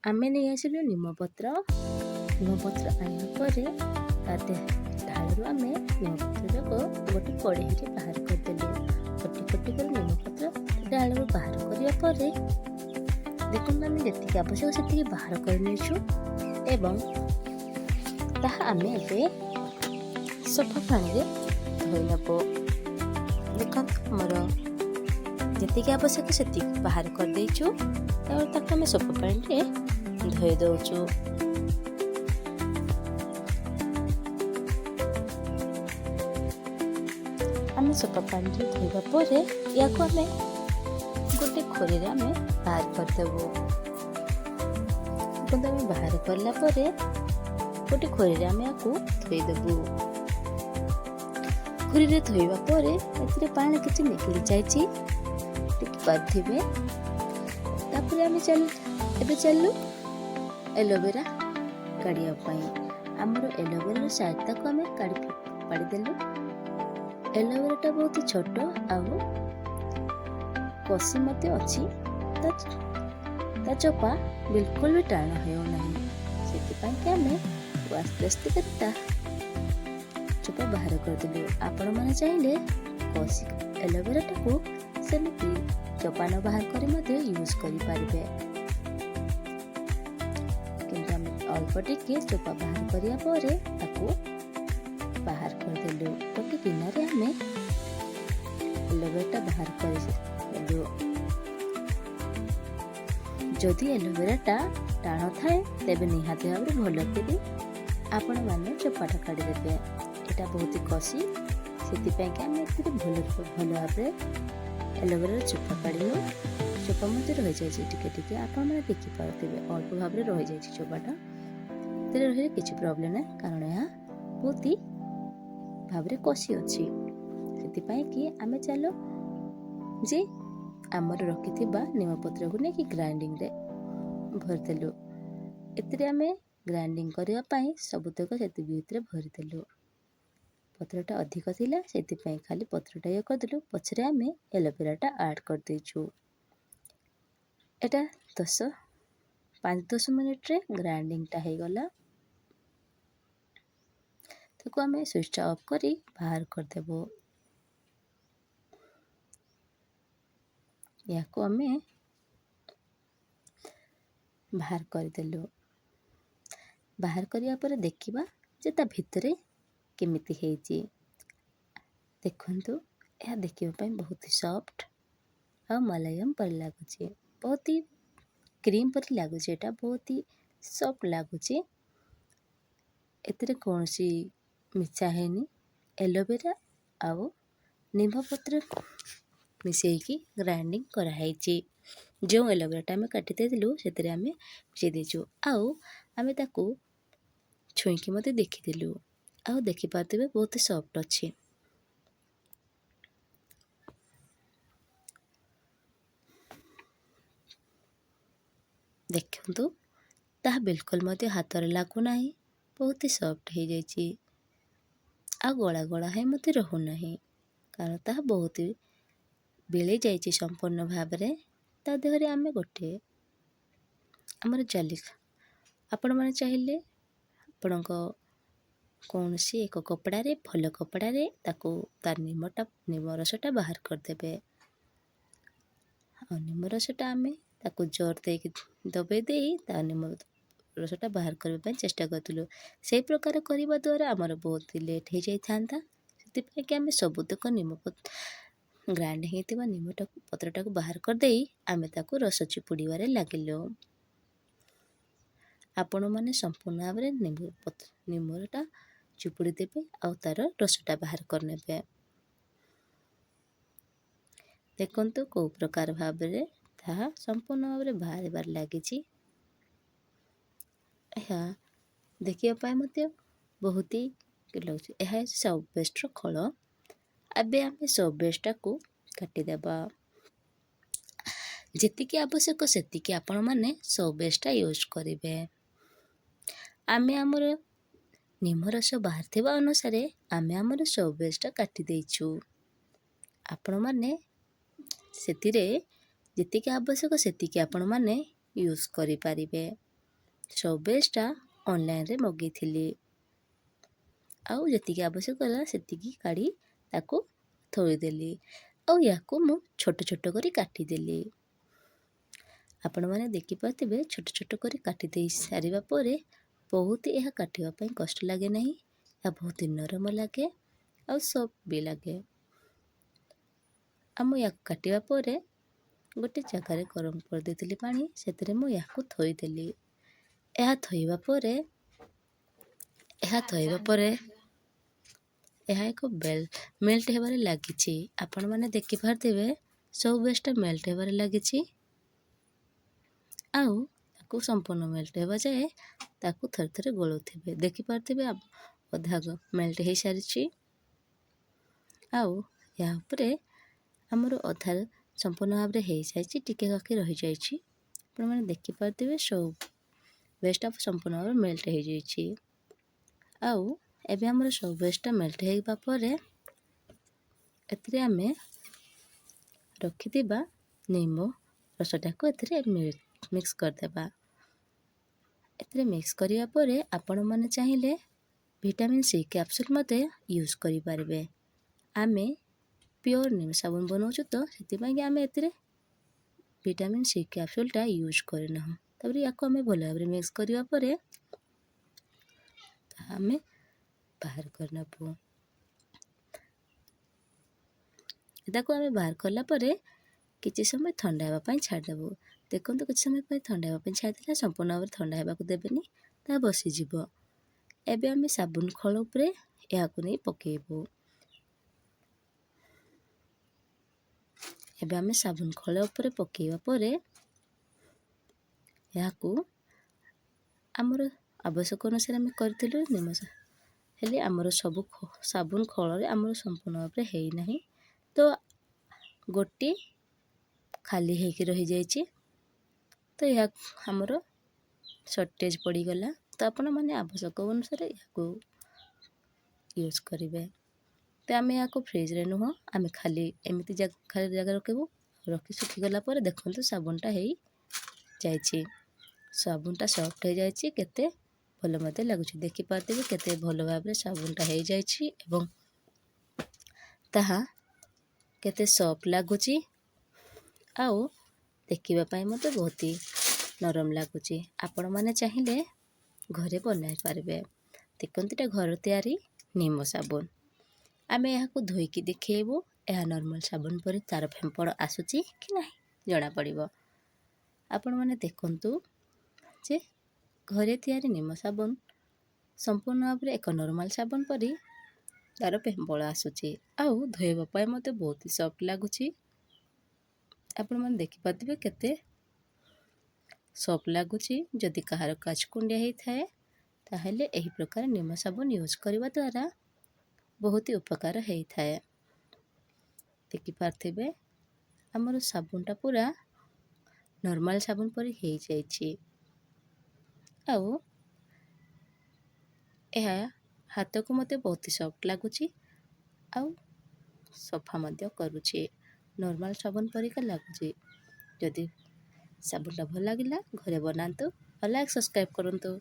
ଆମେ ନେଇ ଆସିଲୁ ନିମପତ୍ର ଆଣିବା ପରେ ତା ଢାଳରୁ ଆମେ ନିମପତ୍ରକୁ ଗୋଟେ କଢ଼େଇରେ ବାହାର କରିଦେଲୁ। କଟି କଟି କରି ନିମପତ୍ର ଢାଳରୁ ବାହାର କରିବା ପରେ ଦେଖନ୍ତୁ ଆମେ ଯେତିକି ଆବଶ୍ୟକ ସେତିକି ବାହାର କରିନେଇଛୁ ଏବଂ ତାହା ଆମେ ଏବେ ସଫା ପାଣିରେ ଧୋଇ ନେବୁ। ଦେଖନ୍ତୁ ଆମର ଯେତିକି ଆବଶ୍ୟକ ସେତିକି ବାହାର କରିଦେଇଛୁ ଏବଂ ତାକୁ ଆମେ ସଫା ପାଣିରେ ଧୋଇ ଦେଉଛୁ। ଆମେ ସଫା ପାଣିରେ ଧୋଇବା ପରେ ଏହାକୁ ଆମେ ଗୋଟେ ଖୋରିରେ ଆମେ ବାହାର କରିଦେବୁ। ଦେଖନ୍ତୁ ଆମେ ବାହାର କଲା ପରେ ଗୋଟେ ଖୋରିରେ ଆମେ ଏହାକୁ ଧୋଇଦେବୁ। ଖୋରିରେ ଧୋଇବା ପରେ ଏଥିରେ ପାଣି କିଛି ନିଗିଡ଼ି ଯାଇଛି ଦେଖିପାରୁଥିବେ। ତାପରେ ଆମେ ଏବେ ଚାଲିଲୁ ଏଲୋଭେରା କାଢ଼ିବା ପାଇଁ। ଆମର ଏଲୋଭେରାର ସାଇଡ଼ଟାକୁ ଆମେ କାଢ଼ିଦେଲୁ। ଏଲୋଭେରାଟା ବହୁତ ଛୋଟ ଆଉ କଷି ମଧ୍ୟ ଅଛି, ତା ଚୋପା ବିଲକୁଲ ବି ଟାଣ ହେଉନାହିଁ। ସେଥିପାଇଁକି ଆମେ ଆସ୍ତେ ଆସ୍ତେ କରି ତା ଚୋପା ବାହାର କରିଦେଲୁ। ଆପଣମାନେ ଚାହିଁଲେ କଷି ଏଲୋଭେରାଟାକୁ ସେମିତି ଚୋପା ନ ବାହାର କରି ମଧ୍ୟ ୟୁଜ୍ କରିପାରିବେ, କିନ୍ତୁ ଆମେ ଅଳ୍ପ ଟିକେ ଚୋପା ବାହାର କରିବା ପରେ ତାକୁ ବାହାର କରିଦେଲୁ। ଗୋଟେ ଗିନାରେ ଆମେ ଏଲୋଭେରାଟା ବାହାର କରିଦେଲୁ। ଯଦି ଏଲୋଭେରାଟା ଟାଣ ଥାଏ ତେବେ ନିହାତି ଭାବରେ ଭଲ କରି ଆପଣମାନେ ଚୋପାଟା କାଢ଼ିଦେବେ। ଏଇଟା ବହୁତ କଷି, ସେଥିପାଇଁକି ଆମେ ଏଥିରେ ଭଲ ଭାବରେ ଏଲୋଭେରାର ଚୋପା କାଢ଼ିଲୁ। ଚୋପା ମଧ୍ୟ ରହିଯାଇଛି ଟିକେ ଟିକେ, ଆପଣମାନେ ଦେଖିପାରୁଥିବେ ଅଳ୍ପ ଭାବରେ ରହିଯାଇଛି ଚୋପାଟା। ଏଥିରେ ରହିଲେ କିଛି ପ୍ରୋବ୍ଲେମ୍ ନାହିଁ, କାରଣ ଏହା ବହୁତ ଭାବରେ କଷି ଅଛି। ସେଥିପାଇଁକି ଆମେ ଚାଲୁ ଯେ ଆମର ରଖିଥିବା ନିମପତ୍ରକୁ ନେଇକି ଗ୍ରାଇଣ୍ଡିଙ୍ଗରେ ଭରିଦେଲୁ। ଏଥିରେ ଆମେ ଗ୍ରାଇଣ୍ଡିଙ୍ଗ କରିବା ପାଇଁ ସବୁତକ ସେତିକି ଭିତରେ ଭରିଦେଲୁ। ପତ୍ରଟା ଅଧିକ ଥିଲା, ସେଥିପାଇଁ ଖାଲି ପତ୍ରଟା ଇଏ କରିଦେଲୁ। ପଛରେ ଆମେ ଏଲୋଭେରାଟା ଆଡ଼୍ କରିଦେଇଛୁ। ଏଇଟା 5-10 ମିନିଟ୍ରେ ଗ୍ରାଇଣ୍ଡିଙ୍ଗଟା ହେଇଗଲା। ତାକୁ ଆମେ ସୁଇଚ୍ ଅଫ୍ କରି ବାହାର କରିଦେବୁ। ଏହାକୁ ଆମେ ବାହାର କରିଦେଲୁ। ବାହାର କରିବା ପରେ ଦେଖିବା ଯେ ତା ଭିତରେ କେମିତି ହେଇଛି। ଦେଖନ୍ତୁ, ଏହା ଦେଖିବା ପାଇଁ ବହୁତ ସଫ୍ଟ ଆଉ ମଲାୟମ ପରି ଲାଗୁଛି, ବହୁତ କ୍ରିମ୍ ପରି ଲାଗୁଛି। ଏଇଟା ବହୁତ ସଫ୍ଟ ଲାଗୁଛି। ଏଥିରେ କୌଣସି ମିଶା ହେଇନି। ଏଲୋଭେରା ଆଉ ନିମ୍ବପତ୍ର ମିଶେଇକି ଗ୍ରାଇଣ୍ଡିଙ୍ଗ କରାହେଇଛି। ଯେଉଁ ଏଲୋଭେରାଟା ଆମେ କାଟି ଦେଇଥିଲୁ ସେଥିରେ ଆମେ ମିଶାଇ ଦେଇଛୁ। ଆଉ ଆମେ ତାକୁ ଛୁଇଁକି ମଧ୍ୟ ଦେଖିଥିଲୁ, ଆଉ ଦେଖିପାରୁଥିବେ ବହୁତ ସଫ୍ଟ ଅଛି। ଦେଖନ୍ତୁ, ତାହା ବିଲକୁଲ ମଧ୍ୟ ହାତରେ ଲାଗୁନାହିଁ, ବହୁତ ସଫ୍ଟ ହେଇଯାଇଛି। ଆଉ ଗଳା ଗଳା ହେଇ ମଧ୍ୟ ରହୁନାହିଁ, କାରଣ ତାହା ବହୁତ ବିଳେଇ ଯାଇଛି ସମ୍ପୂର୍ଣ୍ଣ ଭାବରେ। ତା ଦେହରେ ଆମେ ଗୋଟେ ଆମର ଆପଣମାନେ ଚାହିଁଲେ ଆପଣଙ୍କ କୌଣସି ଏକ କପଡ଼ାରେ, ଭଲ କପଡ଼ାରେ ତାକୁ ତା ନିମ ରସଟା ବାହାର କରିଦେବେ। ଆଉ ନିମ ରସଟା ଆମେ ତାକୁ ଜୋର ଦେଇକି ଦବେଇ ଦେଇ ତା ନିମ ରସଟା ବାହାର କରିବା ପାଇଁ ଚେଷ୍ଟା କରିଥିଲୁ। ସେହି ପ୍ରକାର କରିବା ଦ୍ୱାରା ଆମର ବହୁତ ଲେଟ୍ ହେଇଯାଇଥାନ୍ତା। ସେଥିପାଇଁକି ଆମେ ସବୁତକ ଗ୍ରାଇଣ୍ଡିଙ୍ଗ ହେଇଥିବା ପତ୍ରଟାକୁ ବାହାର କରିଦେଇ ଆମେ ତାକୁ ରସ ଚିପୁଡ଼ିବାରେ ଲାଗିଲୁ। ଆପଣମାନେ ସମ୍ପୂର୍ଣ୍ଣ ଭାବରେ ନିମଟା ଚିପୁଡ଼ି ଦେବେ ଆଉ ତାର ରସଟା ବାହାର କରିନେବେ। ଦେଖନ୍ତୁ କେଉଁ ପ୍ରକାର ଭାବରେ ତାହା ସମ୍ପୂର୍ଣ୍ଣ ଭାବରେ ବାହାରିବାରେ ଲାଗିଛି। ଏହା ଦେଖିବା ପାଇଁ ମଧ୍ୟ ବହୁତ ଲାଗୁଛି। ଏହା ସବ୍ ବେଷ୍ଟର ଖୋଳ। ଏବେ ଆମେ ସବ୍ ବେଷ୍ଟଟାକୁ କାଟିଦେବା। ଯେତିକି ଆବଶ୍ୟକ ସେତିକି ଆପଣମାନେ ସବ୍ ବେଷ୍ଟଟା ୟୁଜ୍ କରିବେ। ଆମେ ଆମର ନିମରସ ବାହାରିଥିବା ଅନୁସାରେ ଆମେ ଆମର ସବ୍ ବେଷ୍ଟଟା କାଟି ଦେଇଛୁ। ଆପଣମାନେ ସେଥିରେ ଯେତିକି ଆବଶ୍ୟକ ସେତିକି ଆପଣମାନେ ୟୁଜ୍ କରିପାରିବେ। ସୋ ବେସ୍ଟା ଅନଲାଇନ୍ରେ ମଗେଇଥିଲି। ଆଉ ଯେତିକି ଆବଶ୍ୟକ ହେଲା ସେତିକି କାଢ଼ି ତାକୁ ଥୋଇଦେଲି। ଆଉ ୟାକୁ ମୁଁ ଛୋଟ ଛୋଟ କରି କାଟିଦେଲି। ଆପଣମାନେ ଦେଖିପାରୁଥିବେ ଛୋଟ ଛୋଟ କରି କାଟି ଦେଇ ସାରିବା ପରେ ବହୁତ ଏହା କାଟିବା ପାଇଁ କଷ୍ଟ ଲାଗେ ନାହିଁ। ଏହା ବହୁତ ନରମ ଲାଗେ ଆଉ ସଫ୍ଟ ବି ଲାଗେ। ଆଉ ମୁଁ ୟାକୁ କାଟିବା ପରେ ଗୋଟେ ଜାଗାରେ ଗରମ କରିଦେଇଥିଲି ପାଣି, ସେଥିରେ ମୁଁ ୟାକୁ ଥୋଇଦେଲି। ଏହା ଥୋଇବା ପରେ ଏହା ଏକ ମେଲ୍ଟ ହେବାରେ ଲାଗିଛି। ଆପଣମାନେ ଦେଖିପାରୁଥିବେ ସୋ ବେସ୍ଟା ମେଲ୍ଟ ହେବାରେ ଲାଗିଛି। ଆଉ ତାକୁ ସମ୍ପୂର୍ଣ୍ଣ ମେଲ୍ଟ ହେବା ଯାଏ ତାକୁ ଥରେ ଥରେ ଗୋଳଉଥିବେ। ଦେଖିପାରୁଥିବେ ଅଧା ମେଲ୍ଟ ହେଇସାରିଛି। ଆଉ ଏହା ଉପରେ ଆମର ଅଧା ସମ୍ପୂର୍ଣ୍ଣ ଭାବରେ ହେଇଯାଇଛି, ଟିକେ ବାକି ରହିଯାଇଛି। ଆପଣମାନେ ଦେଖିପାରୁଥିବେ ସୋ ବେସ୍ଟା ସମ୍ପୂର୍ଣ୍ଣ ଭାବରେ ମେଲ୍ଟ ହେଇଯାଇଛି। ଆଉ ଏବେ ଆମର ସୋ ବେସ୍ଟା ମେଲ୍ଟ ହେଇବା ପରେ ଏଥିରେ ଆମେ ରଖିଥିବା ନିମ୍ବ ରସଟାକୁ ଏଥିରେ ମିକ୍ସ କରିଦେବା। ଏଥିରେ ମିକ୍ସ କରିବା ପରେ ଆପଣମାନେ ଚାହିଁଲେ ଭିଟାମିନ୍ ସି କ୍ୟାପସୁଲ୍ ମଧ୍ୟ ୟୁଜ୍ କରିପାରିବେ। ଆମେ ପିଓର ନିମ୍ ସାବୁନ ବନାଉଛୁ ତ ସେଥିପାଇଁକି ଆମେ ଏଥିରେ ଭିଟାମିନ୍ ସି କ୍ୟାପସୁଲ୍ଟା ୟୁଜ୍ କରିନାହୁଁ। ତାପରେ ୟାକୁ ଆମେ ଭଲ ଭାବରେ ମିକ୍ସ କରିବା ପରେ ତାହା ଆମେ ବାହାର କରିନେବୁ। ତାକୁ ଆମେ ବାହାର କଲା ପରେ କିଛି ସମୟ ଥଣ୍ଡା ହେବା ପାଇଁ ଛାଡ଼ିଦେବୁ। ଦେଖନ୍ତୁ କିଛି ସମୟ ପାଇଁ ଥଣ୍ଡା ହେବା ପାଇଁ ଛାଡ଼ିଦେଲେ ସମ୍ପୂର୍ଣ୍ଣ ଭାବରେ ଥଣ୍ଡା ହେବାକୁ ଦେବେନି, ତାହା ବସିଯିବ। ଏବେ ଆମେ ସାବୁନ ଖୋଳ ଉପରେ ଏହାକୁ ନେଇ ପକାଇବୁ। ଏବେ ଆମେ ସାବୁନ ଖୋଳ ଉପରେ ପକାଇବା ପରେ ଏହାକୁ ଆମର ଆବଶ୍ୟକ ଅନୁସାରେ ଆମେ କରିଥିଲୁ ନିମ, ହେଲେ ଆମର ସବୁ ସାବୁନ ଖୋଳରେ ଆମର ସମ୍ପୂର୍ଣ୍ଣ ଭାବରେ ହେଇନାହିଁ, ତ ଗୋଟି ଖାଲି ହେଇକି ରହିଯାଇଛି। ତ ଏହା ଆମର ସର୍ଟେଜ୍ ପଡ଼ିଗଲା। ତ ଆପଣମାନେ ଆବଶ୍ୟକ ଅନୁସାରେ ଏହାକୁ ୟୁଜ୍ କରିବେ। ତ ଆମେ ଏହାକୁ ଫ୍ରିଜ୍ରେ ନୁହଁ, ଆମେ ଖାଲି ଏମିତି ଖାଲି ଜାଗା ରଖିବୁ। ରଖି ଶୁଖିଗଲା ପରେ ଦେଖନ୍ତୁ ସାବୁନଟା ହେଇଯାଇଛି। ସାବୁନଟା ସଫ୍ଟ ହେଇଯାଇଛି, କେତେ ଭଲ ମଧ୍ୟ ଲାଗୁଛି। ଦେଖିପାରୁଥିବେ କେତେ ଭଲ ଭାବରେ ସାବୁନଟା ହେଇଯାଇଛି ଏବଂ ତାହା କେତେ ସଫ୍ଟ ଲାଗୁଛି ଆଉ ଦେଖିବା ପାଇଁ ମଧ୍ୟ ବହୁତ ନରମ ଲାଗୁଛି। ଆପଣମାନେ ଚାହିଁଲେ ଘରେ ବନାଇ ପାରିବେ। ଦେଖନ୍ତୁ ଏଇଟା ଘର ତିଆରି ନିମ ସାବୁନ। ଆମେ ଏହାକୁ ଧୋଇକି ଦେଖେଇବୁ ଏହା ନର୍ମାଲ ସାବୁନ ପରି ତା'ର ଫେମ୍ପଡ଼ ଆସୁଛି କି ନାହିଁ ଜଣାପଡ଼ିବ। ଆପଣମାନେ ଦେଖନ୍ତୁ ଯେ ଘରେ ତିଆରି ନିମ ସାବୁନ ସମ୍ପୂର୍ଣ୍ଣ ଭାବରେ ଏକ ନର୍ମାଲ ସାବୁନ ପରି ତା'ର ଫେମ୍ପଡ଼ ଆସୁଛି ଆଉ ଧୋଇବା ପାଇଁ ମଧ୍ୟ ବହୁତ ସଫ୍ଟ ଲାଗୁଛି। ଆପଣମାନେ ଦେଖିପାରୁଥିବେ କେତେ ସଫ୍ଟ ଲାଗୁଛି। ଯଦି କାହାର କାଛକୁଣ୍ଡିଆ ହେଇଥାଏ ତାହେଲେ ଏହି ପ୍ରକାର ନିମ ସାବୁନ ୟୁଜ୍ କରିବା ଦ୍ୱାରା ବହୁତ ଉପକାର ହେଇଥାଏ। ଦେଖିପାରୁଥିବେ ଆମର ସାବୁନଟା ପୁରା ନର୍ମାଲ ସାବୁନ ପରି ହେଇଯାଇଛି ଆଉ ଏହା ହାତକୁ ମୋତେ ବହୁତ ସଫ୍ଟ ଲାଗୁଛି ଆଉ ସଫା ମଧ୍ୟ କରୁଛି। ନର୍ମାଲ ସାବୁନ ପରିକା ଲାଗୁଛି। ଯଦି ସାବୁନଟା ଭଲ ଲାଗିଲା ଘରେ ବନାନ୍ତୁ ଆଉ ଲାଇକ୍ ସବସ୍କ୍ରାଇବ୍ କରନ୍ତୁ।